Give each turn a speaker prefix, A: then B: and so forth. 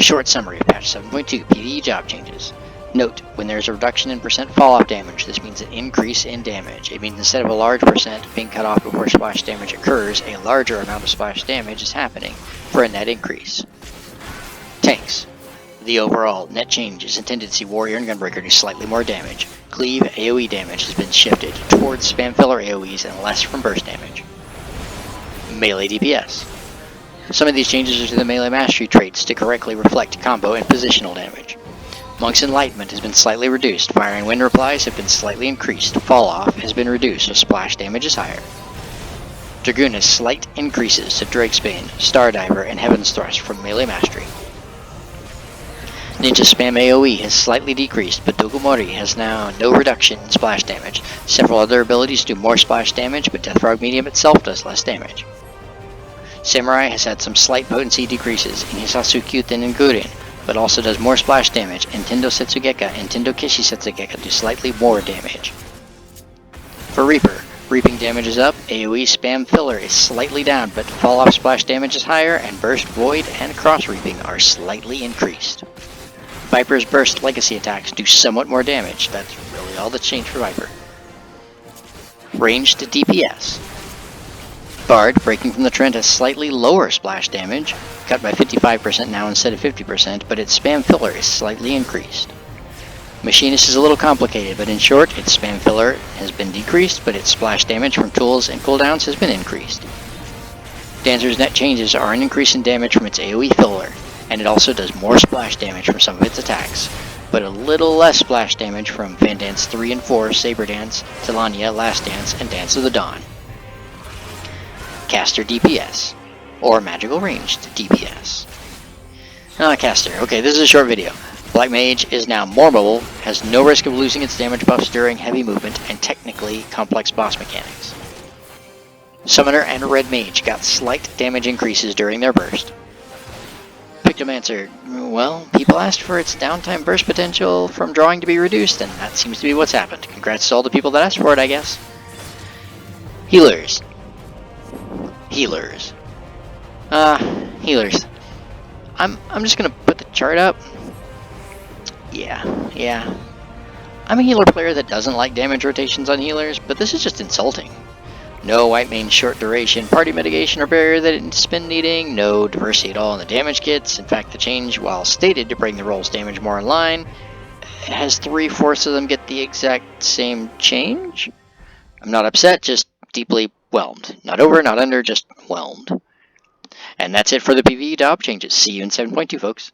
A: Short summary of patch 7.2 PvE job changes. Note, when there is a reduction in percent falloff damage, this means an increase in damage. It means instead of a large percent being cut off before splash damage occurs, a larger amount of splash damage is happening for a net increase. Tanks. The overall net change is intended to see Warrior and Gunbreaker do slightly more damage. Cleave AoE damage has been shifted towards spam filler AoEs and less from burst damage. Melee DPS. Some of these changes are to the melee mastery traits to correctly reflect combo and positional damage. Monk's Enlightenment has been slightly reduced, fire and wind replies have been slightly increased, fall off has been reduced so splash damage is higher. Dragoon has slight increases to Drakesbane, Stardiver, and Heaven's Thrust from melee mastery. Ninja Spam AoE has slightly decreased, but Dogomori has now no reduction in splash damage. Several other abilities do more splash damage, but Death Frog Medium itself does less damage. Samurai has had some slight potency decreases in Hisasu Kyuten and Gurin, but also does more splash damage, and Tendo Setsugeka and Tendo Kishi Setsugeka do slightly more damage. For Reaper, reaping damage is up, AoE spam filler is slightly down, but fall off splash damage is higher, and burst, void, and cross reaping are slightly increased. Viper's burst legacy attacks do somewhat more damage, that's really all that's changed for Viper. Ranged DPS. Bard, breaking from the trend, has slightly lower splash damage, cut by 55% now instead of 50%, but its spam filler is slightly increased. Machinist is a little complicated, but in short, its spam filler has been decreased, but its splash damage from tools and cooldowns has been increased. Dancer's net changes are an increase in damage from its AoE filler, and it also does more splash damage from some of its attacks, but a little less splash damage from Fan Dance 3 and 4, Saber Dance, Tilania, Last Dance, and Dance of the Dawn. Caster DPS, or Magical Ranged DPS. Caster. Okay, this is a short video. Black Mage is now more mobile, has no risk of losing its damage buffs during heavy movement, and technically complex boss mechanics. Summoner and Red Mage got slight damage increases during their burst. Pictomancer, well, people asked for its downtime burst potential from drawing to be reduced, and that seems to be what's happened. Congrats to all the people that asked for it, I guess. Healers. Healers. Healers. I'm just gonna put the chart up. Yeah. I'm a healer player that doesn't like damage rotations on healers, but this is just insulting. No white mane short duration party mitigation or barrier that it's been needing, no diversity at all in the damage kits. In fact, the change, while stated to bring the roll's damage more in line, has 3/4 of them get the exact same change. I'm not upset, just deeply whelmed. Not over, not under, just whelmed. And that's it for the PvE job changes. See you in 7.2, folks.